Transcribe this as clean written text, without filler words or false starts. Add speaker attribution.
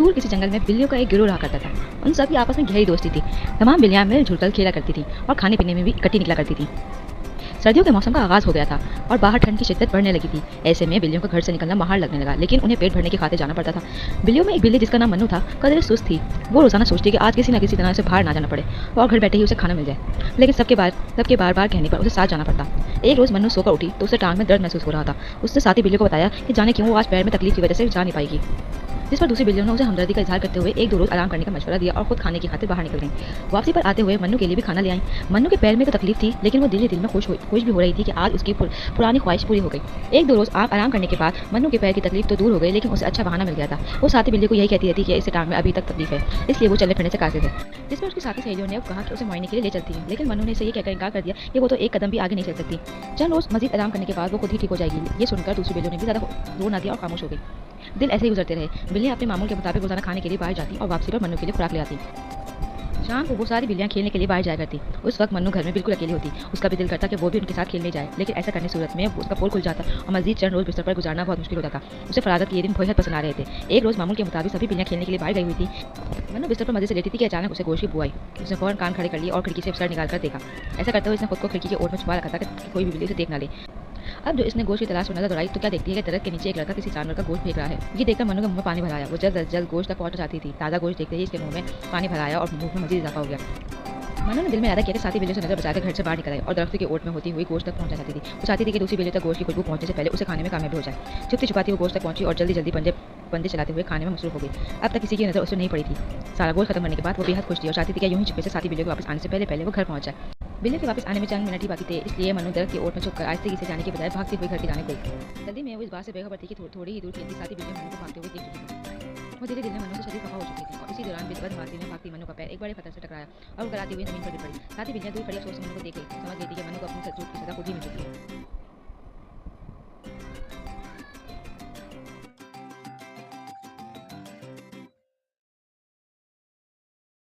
Speaker 1: दूर किसी जंगल में बिल्लियों का एक गिरोह रहा करता था। उन सब की आपस में गहरी दोस्ती थी। तमाम बिल्लियां मिलजुल कर खेला करती थी और खाने पीने में भी इकट्ठी निकला करती थी। सर्दियों के मौसम का आगाज हो गया था और बाहर ठंड की शिद्दत बढ़ने लगी थी। ऐसे में बिल्लियों को घर से निकलना महार लगने लगा, लेकिन उन्हें पेट भरने की खातिर जाना पड़ता था। बिल्लियों में एक बिल्ली जिसका नाम मन्नू था, कदर सुस्त थी। वो रोजाना सोचती कि आज किसी न किसी तरह से बाहर ना जाना पड़े और घर बैठे ही उसे खाना मिल जाए, लेकिन सबके बार बार कहने पर उसे साथ जाना पड़ता। एक रोज मन्नू सोकर उठी तो उसे टांग में दर्द महसूस हो रहा था। उसने साथी बिल्लियों को बताया कि जाने क्यों वो आज पैर में तकलीफ की वजह से जा नहीं पाएगी, जिस पर दूसरी बिल्लियों ने उसे हमदर्दी का इजहार करते हुए एक दो रोज आराम करने का मशवरा दिया और खुद खाने की खातिर बाहर निकल गई। वापसी पर आते हुए मन्नू के लिए भी खाना ले आई। मन्नू के पैर में तो तकलीफ थी, लेकिन वो दिल में खुश भी हो रही थी कि आज उसकी पुरानी ख्वाहिश पूरी हो गई। एक दो रोज आराम करने के बाद मन्नू के पैर की तकलीफ तो दूर हो गई, लेकिन उसे अच्छा बहाना मिल गया था। वो साथी बिल्ली को यही कहती रहती कि इसे टांग में अभी तक तकलीफ है, इसलिए वो चलने फिरने से कासिर है। जिस पर उसकी साथी सहेलियों ने कहा कि उसे मुआयने के लिए ले चलती है, लेकिन मन्नू ने इसे ये कहकर इनकार कर दिया कि वो तो एक कदम भी आगे नहीं चल सकती। चंद रोज मजीद आराम करने के बाद वो खुद ही ठीक हो जाएगी। ये सुनकर दूसरी बिल्लियों ने भी ज्यादा जोर ना दिया और खामोश हो गई। दिन ऐसे ही गुजरते रहे। बिल्लियां अपने मामूल के मुताबिक रोजाना खाने के लिए बाहर जाती और वापसी पर मन्नू के लिए खुराक ले आती। शाम को वो सारी बिल्लियां खेलने के लिए बाहर जाया करती। उस वक्त मन्नू घर में बिल्कुल अकेली होती। उसका भी दिल करता कि वो भी उनके साथ खेलने जाए, लेकिन ऐसा करने सूरत में उसका पोल खुल जाता और मजीद चंद रोज बिस्तर पर गुजारना बहुत मुश्किल हो जाता। उसे फरागत के ये दिन बेहद पसंद आ रहे थे। एक रोज मामूल के मुताबिक सभी बिल्लियां खेलने के लिए बाहर गई हुई थी। मन्नू बिस्तर पर मजे से लेटी थी कि अचानक उसे गोश्त की बू आई। उसने फौरन कान खड़े कर लिए और खिड़की से सर निकाल कर देखा। ऐसा करते हुए इसने खुद को खिड़की के ओर में छुपा रखा था कि कोई भी बिल्ली उसे देख ना ले। अब जो इसने गोश्त की तलाश में नजर दौड़ाई तो क्या देखती है कि दरख्त के नीचे एक लड़का किसी जानवर का गोश्त फेंक रहा है। ये देखकर मन्नू के मुंह में पानी भर आया। वो जल्द अज जल्द गोश्त तक पहुंचना चाहती थी। ताज़ा गोश्त देखते ही इसके मुंह में पानी भर आया और मुंह में मजीद इजाफा हो गया। मन्नू ने दिल में इरादा किया कि साथी बिल्लियों से नजर बचाकर घर से बाहर निकल आई और दरख्त की ओट में होती हुई गोश्त तक पहुंचना चाहती थी। वो चाहती थी कि दूसरी बिल्लियों तक गोश्त की खुशबू पहुंचने से पहले उसे खाने में कामयाब हो जाए। छुपती छुपाती वो गोश्त तक पहुंची और जल्दी पंजे चलाते हुए खाने में मसरूफ हो गई। अब तक किसी की नजर उसे नहीं पड़ी थी। सारा गोश्त खत्म करने के बाद वो बेहद खुश थी और चाहती थी कि यूं ही चुपके से साथी बिल्लियों के वापस आने से पहले वो घर पहुंच जाए। बिल्लियों के वापस आने में चंद मिनट ही बाकी थे, इसलिए मन्नू दरख्त की ओट में छुपकर आहिस्ते से जाने के बजाय भागती हुई घर की जाने गई। जल्दी में वो इस बात से बेखबर थी कि थोड़ी ही दूर खेलती साथी बिल्लियां मन्नू को भागते हुए देख चुकी थी। वो दिल में मन्नू से शदीद खफा हो चुकी थी और इसी दौरान बेदबाजी में भागती मन्नू का पैर एक बड़े खतरे से टकराया और वो कराती हुई जमीन पर गिर पड़ी। साथी बिल्लियां दूर खड़ी अफसोस से मन्नू को देख गई, समझ गई थी कि मन्नू को अपनी सजा खुद ही मिल चुकी है।